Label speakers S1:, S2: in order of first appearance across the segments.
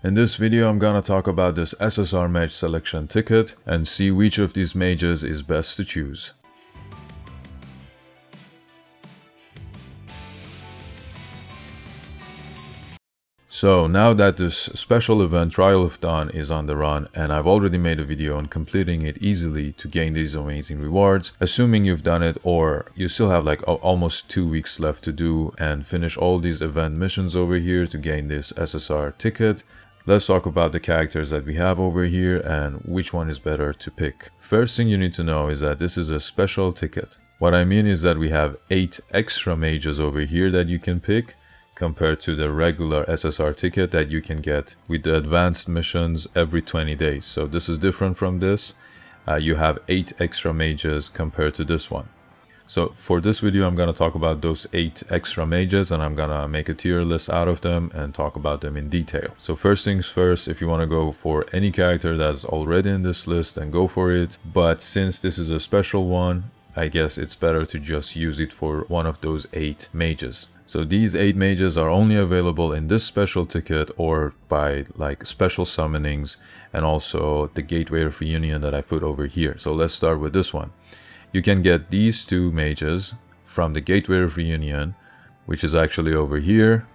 S1: In this video, I'm gonna talk about this SSR mage selection ticket and see which of these mages is best to choose. So now that this special event Trial of Dawn is on the run, and I've already made a video on completing it easily to gain these amazing rewards, assuming you've done it or you still have like almost 2 weeks left to do and finish all these event missions over here to gain this SSR ticket, let's talk about the characters that we have over here and which one is better to pick. First thing you need to know is that this is a special ticket. What I mean is that we have 8 extra mages over here that you can pick, compared to the regular SSR ticket that you can get with the advanced missions every 20 days. So this is different from this. You have 8 extra mages compared to this one. So for this video, I'm going to talk about those 8 extra mages and I'm going to make a tier list out of them and talk about them in detail. So first things first, if you want to go for any character that's already in this list, then go for it. But since this is a special one, I guess it's better to just use it for one of those 8 mages. So these 8 mages are only available in this special ticket or by like special summonings and also the Gateway of Reunion that I put over here. So let's start with this one. You can get these 2 mages from the Gateway of Reunion, which is actually over here,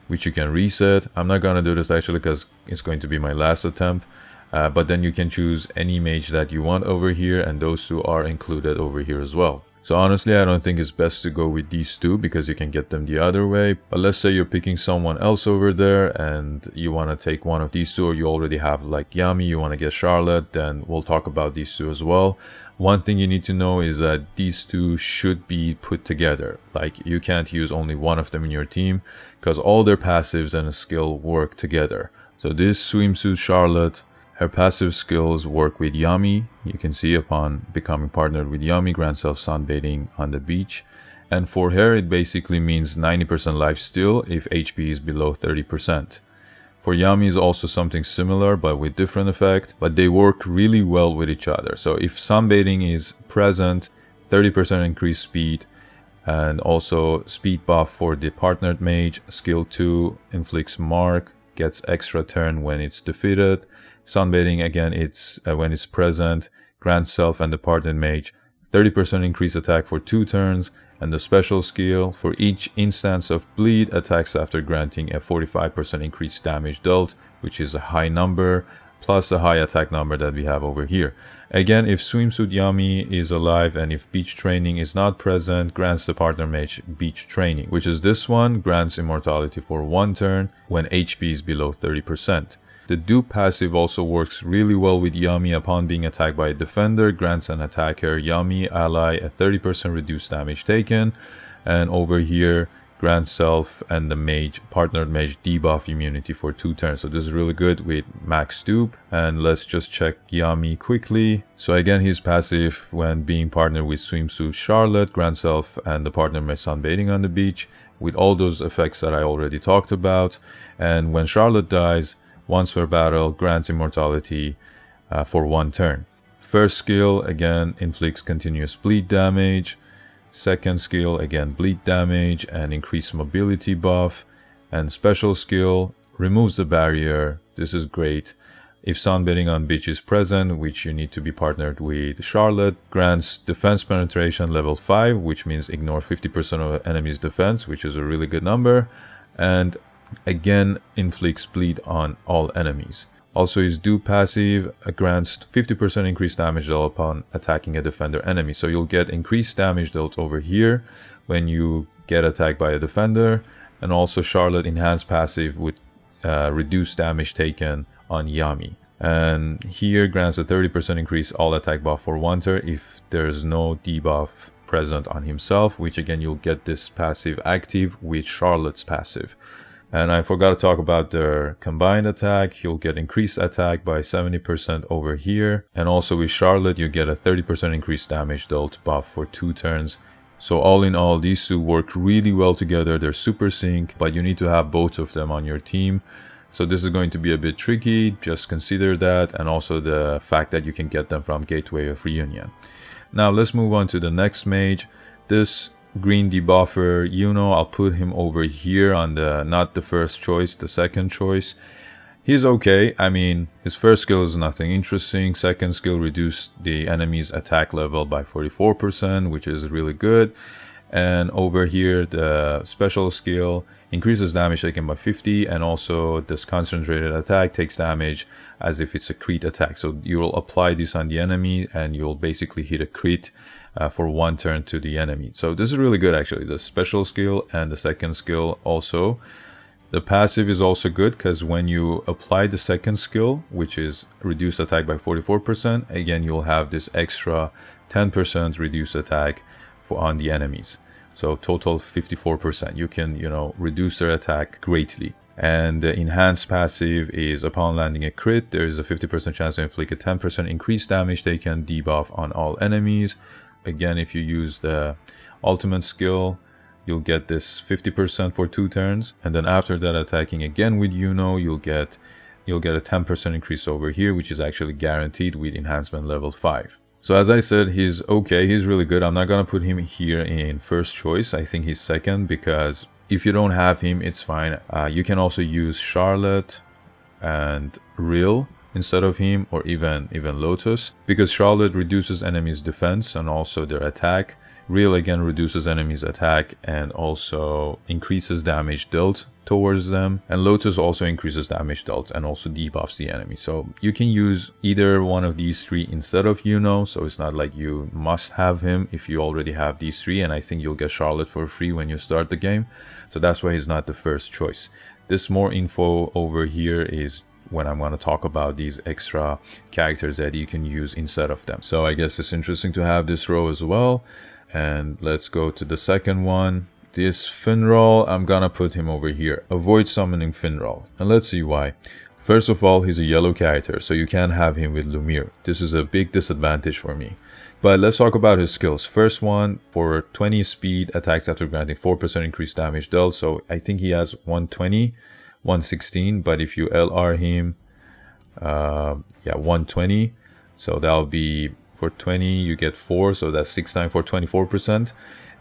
S1: which you can reset. I'm not gonna do this actually because it's going to be my last attempt. But then you can choose any mage that you want over here, and those 2 are included over here as well. So honestly, I don't think it's best to go with these 2 because you can get them the other way. But let's say you're picking someone else over there and you want to take one of these 2, or you already have like Yami, you want to get Charlotte, then we'll talk about these 2 as well. One thing you need to know is that these 2 should be put together. Like you can't use only one of them in your team because all their passives and skill work together. So this swimsuit Charlotte, her passive skills work with Yami. You can see upon becoming partnered with Yami, grant self sunbathing on the beach. And for her, it basically means 90% life steal if HP is below 30%. For Yami is also something similar, but with different effect. But they work really well with each other. So if sunbathing is present, 30% increased speed, and also speed buff for the partnered mage. Skill 2 inflicts mark, gets extra turn when it's defeated. Sunbathing, again, it's when it's present, grants self and the partnered mage 30% increased attack for 2 turns, and the special skill for each instance of bleed attacks after granting a 45% increased damage dealt, which is a high number, plus a high attack number that we have over here. Again, if swimsuit Yami is alive and if beach training is not present, grants the partner mage beach training, which is this one, grants immortality for 1 turn when HP is below 30%. The dupe passive also works really well with Yami. Upon being attacked by a defender, grants an attacker Yami ally a 30% reduced damage taken, and over here grants self and the mage partnered mage debuff immunity for 2 turns. So this is really good with max dupe. And let's just check Yami quickly. So again, his passive when being partnered with swimsuit Charlotte, grants self and the partner mage sunbathing on the beach with all those effects that I already talked about. And when Charlotte dies, once per battle, grants immortality for 1 turn. First skill, again, inflicts continuous bleed damage. Second skill, again, bleed damage and increased mobility buff. And special skill, removes the barrier. This is great. If sunbathing on beach is present, which you need to be partnered with Charlotte, grants defense penetration level 5, which means ignore 50% of enemy's defense, which is a really good number. And again, inflicts bleed on all enemies. Also, his dupe passive grants 50% increased damage dealt upon attacking a defender enemy. So you'll get increased damage dealt over here when you get attacked by a defender. And also Charlotte enhanced passive with reduced damage taken on Yami. And here grants a 30% increase all attack buff for 1 turn if there's no debuff present on himself, which again, you'll get this passive active with Charlotte's passive. And I forgot to talk about their combined attack. You'll get increased attack by 70% over here. And also with Charlotte, you get a 30% increased damage dealt buff for 2 turns. So all in all, these 2 work really well together. They're super sync, but you need to have both of them on your team. So this is going to be a bit tricky. Just consider that. And also the fact that you can get them from Gateway of Reunion. Now let's move on to the next mage. This green debuffer Yuno, I'll put him over here on the not the first choice, the second choice. He's okay. I mean, his first skill is nothing interesting. Second skill reduced the enemy's attack level by 44%, which is really good. And over here, the special skill increases damage taken by 50, and also this concentrated attack takes damage as if it's a crit attack. So you will apply this on the enemy and you'll basically hit a crit for 1 turn to the enemy. So this is really good actually, the special skill and the second skill also. The passive is also good because when you apply the second skill, which is reduced attack by 44%, again you'll have this extra 10% reduced attack on the enemies. So total 54%. You can, reduce their attack greatly. And the enhanced passive is upon landing a crit, there is a 50% chance to inflict a 10% increased damage taken debuff on all enemies. Again, if you use the ultimate skill, you'll get this 50% for 2 turns. And then after that, attacking again with Yuno, you'll get a 10% increase over here, which is actually guaranteed with enhancement level 5. So as I said, he's okay, he's really good. I'm not gonna put him here in first choice. I think he's second, because if you don't have him, it's fine. You can also use Charlotte and Rhya instead of him, or even Lotus, because Charlotte reduces enemies' defense and also their attack. Rhya again reduces enemies' attack and also increases damage dealt towards them. And Lotus also increases damage dealt and also debuffs the enemy. So you can use either one of these 3 instead of Yuno. So it's not like you must have him if you already have these 3. And I think you'll get Charlotte for free when you start the game. So that's why he's not the first choice. This more info over here is when I'm going to talk about these extra characters that you can use instead of them. So I guess it's interesting to have this row as well. And let's go to the second one. This Finral, I'm gonna put him over here. Avoid summoning Finral. And let's see why. First of all, he's a yellow character, so you can't have him with Lumiere. This is a big disadvantage for me. But let's talk about his skills. First one, for 20 speed, attacks after granting 4% increased damage dealt. So I think he has 120, 116. But if you LR him, 120. So that'll be... For 20, you get 4, so that's 6 times for 24%.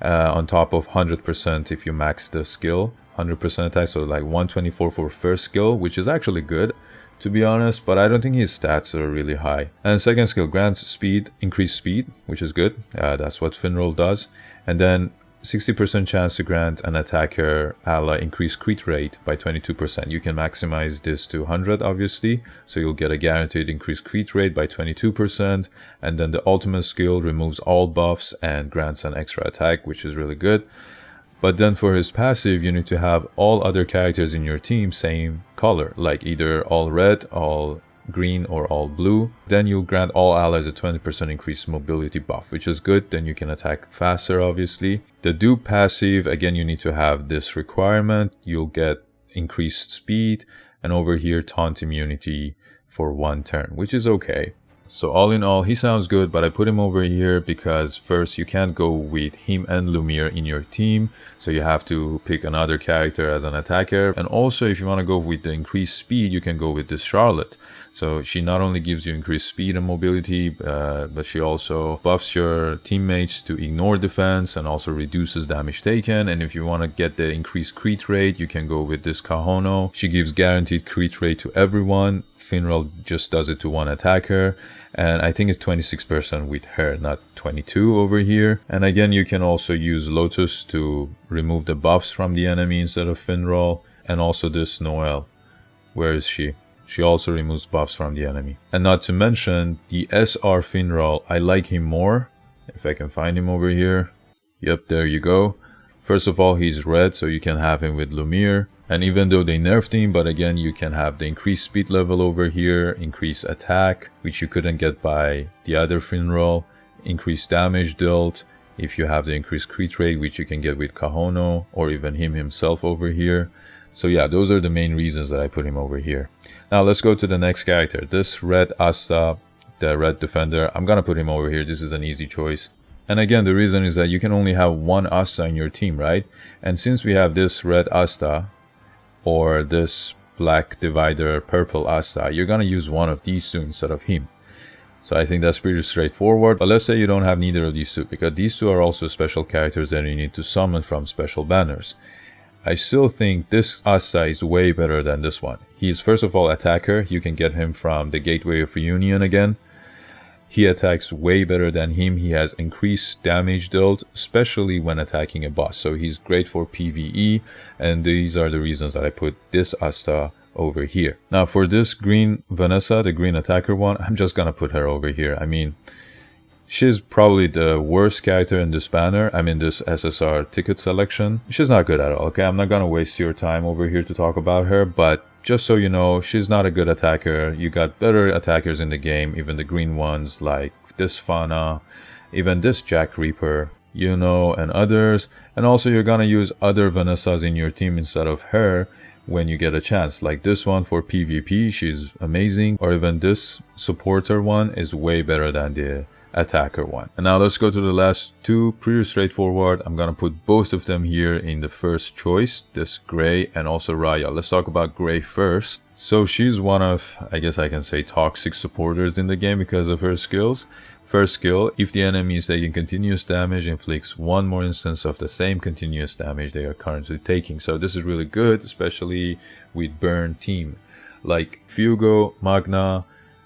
S1: On top of 100% if you max the skill, 100% attack, so like 124 for first skill, which is actually good, to be honest, but I don't think his stats are really high. And second skill grants speed, increased speed, which is good. That's what Finral does. And then 60% chance to grant an attacker ally increased crit rate by 22%. You can maximize this to 100, obviously, so you'll get a guaranteed increased crit rate by 22%. And then the ultimate skill removes all buffs and grants an extra attack, which is really good. But then for his passive, you need to have all other characters in your team same color, like either all red, all green, or all blue. Then you'll grant all allies a 20% increased mobility buff, which is good. Then you can attack faster, obviously. The dupe passive, again, you need to have this requirement. You'll get increased speed, and over here taunt immunity for 1 turn, which is okay. So all in all, he sounds good, but I put him over here because first, you can't go with him and Lumiere in your team, so you have to pick another character as an attacker. And also, if you want to go with the increased speed, you can go with this Charlotte. So she not only gives you increased speed and mobility, but she also buffs your teammates to ignore defense and also reduces damage taken. And if you want to get the increased crit rate, you can go with this Kahono. She gives guaranteed crit rate to everyone. Finral just does it to 1 attacker, and I think it's 26% with her, not 22 over here. And again, you can also use Lotus to remove the buffs from the enemy instead of Finral. And also this Noelle, where is she? She also removes buffs from the enemy. And not to mention the SR Finral, I like him more. If I can find him over here. Yep, there you go. First of all, he's red, so you can have him with Lumiere. And even though they nerfed him, but again, you can have the increased speed level over here, increased attack, which you couldn't get by the other Finral, increased damage dealt, if you have the increased crit rate, which you can get with Kahono, or even him himself over here. So yeah, those are the main reasons that I put him over here. Now let's go to the next character. This red Asta, the red defender, I'm gonna put him over here. This is an easy choice. And again, the reason is that you can only have 1 Asta in your team, right? And since we have this red Asta, or this black divider purple Asta, you're gonna use one of these 2 instead of him. So I think that's pretty straightforward. But let's say you don't have neither of these 2, because these 2 are also special characters that you need to summon from special banners. I still think this Asta is way better than this one. He's first of all attacker. You can get him from the Gateway of Reunion again. He attacks way better than him. He has increased damage dealt, especially when attacking a boss. So he's great for PvE, and these are the reasons that I put this Asta over here. Now for this green Vanessa, the green attacker one, I'm just gonna put her over here. I mean, she's probably the worst character in this banner. I mean, this SSR ticket selection. She's not good at all, okay? I'm not gonna waste your time over here to talk about her, but just so you know, she's not a good attacker. You got better attackers in the game, even the green ones like this Fauna, even this Jack Reaper, Yuno, and others. And also you're gonna use other Vanessas in your team instead of her when you get a chance. Like this one for PvP, she's amazing. Or even this supporter one is way better than the attacker one. And now let's go to the last two. Pretty straightforward. I'm gonna put both of them here in the first choice, this Gray and also Rhya. Let's talk about Gray first. So she's one of, I guess I can say, toxic supporters in the game because of her skills. First skill, if the enemy is taking continuous damage, inflicts one more instance of the same continuous damage they are currently taking. So this is really good, especially with burn team like Fugo, Magna,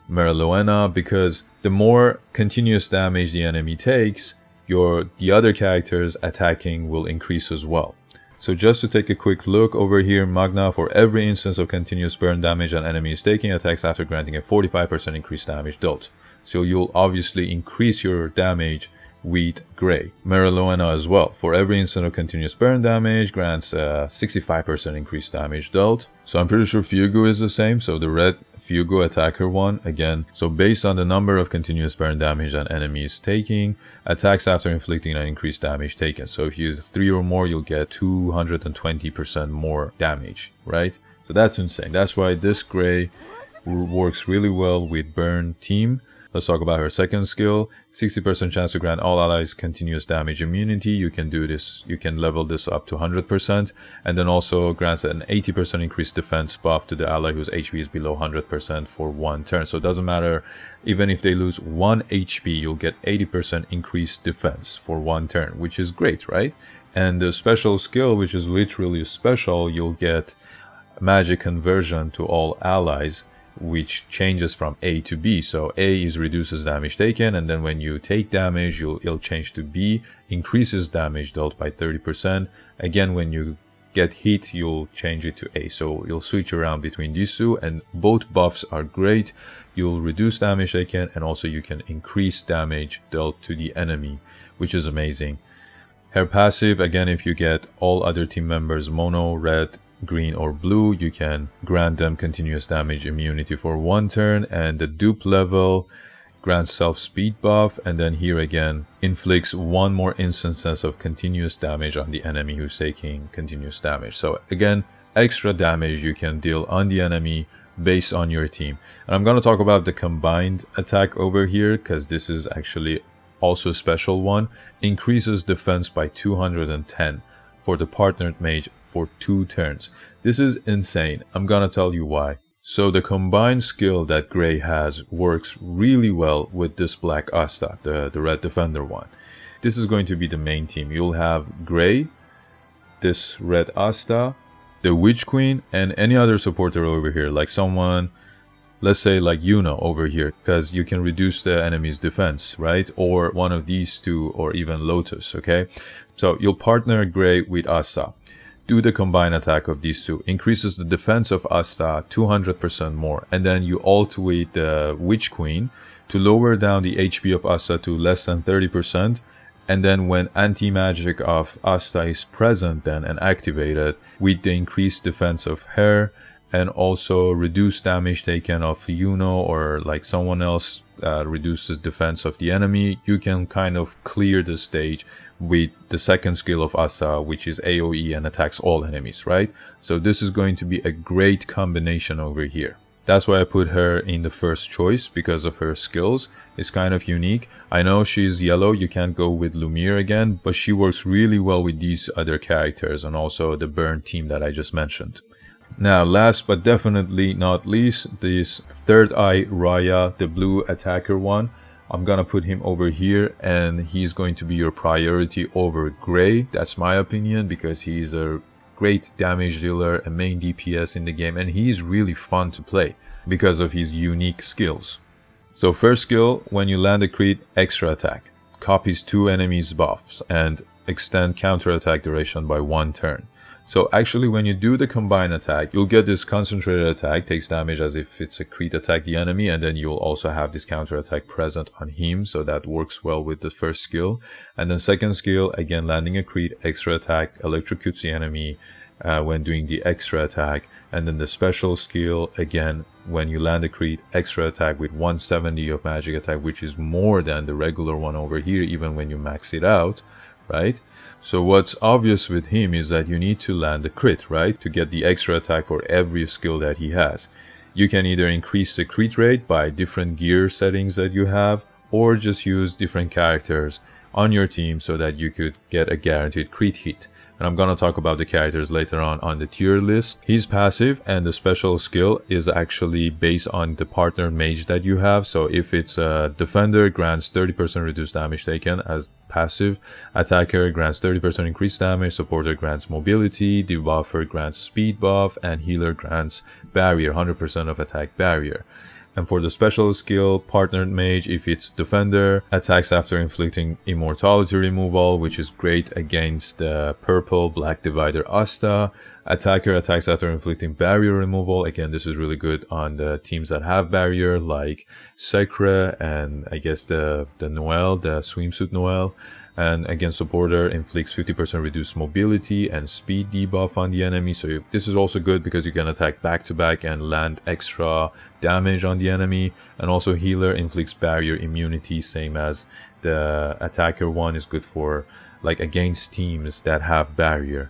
S1: Merilloena, because the more continuous damage the enemy takes, the other characters attacking will increase as well. So just to take a quick look over here, Magna, for every instance of continuous burn damage an enemy is taking, attacks after granting a 45% increased damage dealt. So you'll obviously increase your damage with Gray. Merilloena as well. For every instant of continuous burn damage, grants a 65% increased damage dealt. So I'm pretty sure Fugo is the same. So the red Fugo attacker one, again, so based on the number of continuous burn damage an enemy is taking, attacks after inflicting an increased damage taken. So if you use 3 or more, you'll get 220% more damage, right? So that's insane. That's why this Gray works really well with burn team. Let's talk about her second skill. 60% chance to grant all allies continuous damage immunity. You can do this, you can level this up to 100%, and then also grants an 80% increased defense buff to the ally whose HP is below 100% for 1 turn. So it doesn't matter, even if they lose 1 HP, you'll get 80% increased defense for 1 turn, which is great, right? And the special skill, which is literally special, you'll get magic conversion to all allies, which changes from A to B. So A is reduces damage taken, and then when you take damage, it'll change to B, increases damage dealt by 30%. Again, when you get hit, you'll change it to A. So you'll switch around between these two, and both buffs are great. You'll reduce damage taken, and also you can increase damage dealt to the enemy, which is amazing. Her passive, again, if you get all other team members mono, red, green or blue, you can grant them continuous damage immunity for 1 turn, and the dupe level grants self speed buff, and then here again inflicts 1 more instance of continuous damage on the enemy who's taking continuous damage. So again, extra damage you can deal on the enemy based on your team. And I'm going to talk about the combined attack over here, because this is actually also a special one. Increases defense by 210 for the partnered mage for 2 turns. This is insane. I'm gonna tell you why. So the combined skill that Gray has works really well with this black Asta, the red defender one. This is going to be the main team. You'll have Gray, this red Asta, the Witch Queen, and any other supporter over here, like someone, let's say like Yuno over here, because you can reduce the enemy's defense, right? Or one of these two, or even Lotus, okay? So you'll partner Gray with Asta. Do the combined attack of these two. Increases the defense of Asta 200% more. And then you ultimate the Witch Queen to lower down the HP of Asta to less than 30%. And then when anti-magic of Asta is present then and activated, with the increased defense of her, and also reduce damage taken of Yuno or like someone else, reduces defense of the enemy, you can kind of clear the stage with the second skill of Asta, which is AoE and attacks all enemies, right? So this is going to be a great combination over here. That's why I put her in the first choice, because of her skills. It's kind of unique. I know she's yellow, you can't go with Lumiere again, but she works really well with these other characters and also the burn team that I just mentioned. Now, last but definitely not least, this third eye Rhya, the blue attacker one. I'm gonna put him over here, and he's going to be your priority over Gray. That's my opinion, because he's a great damage dealer, a main DPS in the game, and he's really fun to play because of his unique skills. So first skill, when you land a crit, extra attack. Copies 2 enemies' buffs and extend counter attack duration by 1 turn. So actually when you do the combined attack, you'll get this concentrated attack, takes damage as if it's a crit attack the enemy, and then you'll also have this counter attack present on him, so that works well with the first skill. And then second skill, again landing a crit, extra attack, electrocutes the enemy when doing the extra attack. And then the special skill, again, when you land a crit, extra attack with 170 of magic attack, which is more than the regular one over here, even when you max it out, right? So what's obvious with him is that you need to land a crit, right, to get the extra attack for every skill that he has. You can either increase the crit rate by different gear settings that you have, or just use different characters on your team so that you could get a guaranteed crit hit. And I'm gonna talk about the characters later on the tier list. His passive and the special skill is actually based on the partner mage that you have. So if it's a defender, grants 30% reduced damage taken as passive, attacker grants 30% increased damage, supporter grants mobility, debuffer grants speed buff, and healer grants barrier, 100% of attack barrier. And for the special skill, partnered mage, if it's defender, attacks after inflicting immortality removal, which is great against the purple black divider Asta. Attacker attacks after inflicting barrier removal. Again, this is really good on the teams that have barrier, like Secre and I guess the Noel, the swimsuit Noel. And again, supporter inflicts 50% reduced mobility and speed debuff on the enemy. So this is also good because you can attack back to back and land extra damage on the enemy. And also healer inflicts barrier immunity, same as the attacker one, is good for like against teams that have barrier.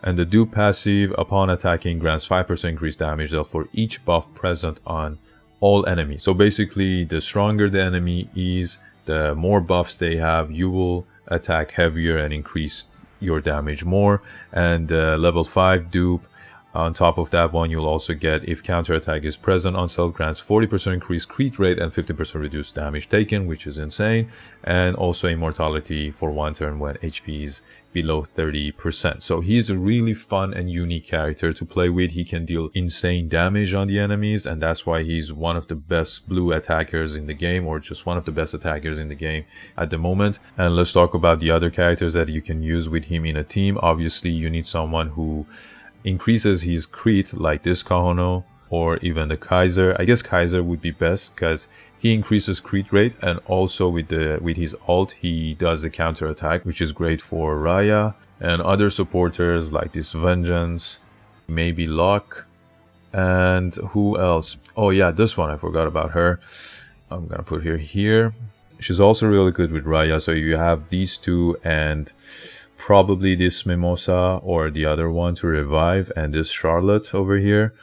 S1: And the dupe passive, upon attacking, grants 5% increased damage dealt for each buff present on all enemies. So basically, the stronger the enemy is, the more buffs they have, you will attack heavier and increase your damage more. And level 5 dupe, on top of that one, you'll also get, if counter attack is present on self, grants 40% increased crit rate and 50% reduced damage taken, which is insane. And also immortality for 1 turn when HP is below 30%. So he's a really fun and unique character to play with. He can deal insane damage on the enemies, and that's why he's one of the best blue attackers in the game, or just one of the best attackers in the game at the moment. And let's talk about the other characters that you can use with him in a team. Obviously, you need someone who increases his crit, like this Kahono, or even the Kaiser. I guess Kaiser would be best because he increases crit rate, and also with his ult he does the counter attack, which is great for Rhya. And other supporters like this Vengeance, maybe Locke, and who else? Oh yeah, this one, I forgot about her. I'm gonna put her here. She's also really good with Rhya. So you have these two and probably this Mimosa or the other one to revive, and this Charlotte over here.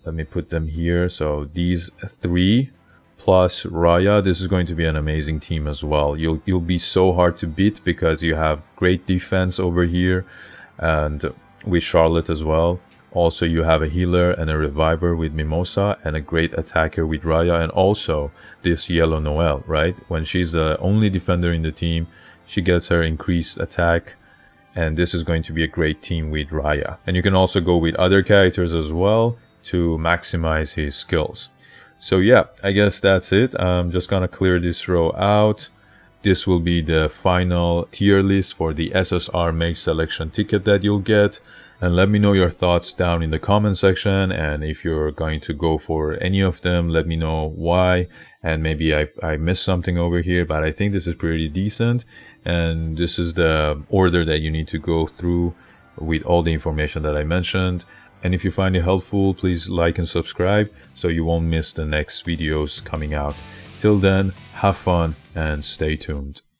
S1: Let me put them here. So these 3 plus Rhya, this is going to be an amazing team as well. You'll be so hard to beat because you have great defense over here, and with Charlotte as well. Also, you have a healer and a reviver with Mimosa, and a great attacker with Rhya, and also this yellow Noel, right? When she's the only defender in the team, she gets her increased attack. And this is going to be a great team with Rhya. And you can also go with other characters as well to maximize his skills. So yeah, I guess that's it. I'm just gonna clear this row out. This will be the final tier list for the SSR Mage selection ticket that you'll get. And let me know your thoughts down in the comment section, and if you're going to go for any of them, let me know why. And maybe I missed something over here, but I think this is pretty decent, and this is the order that you need to go through with all the information that I mentioned. And if you find it helpful, please like and subscribe so you won't miss the next videos coming out. Till then, have fun and stay tuned.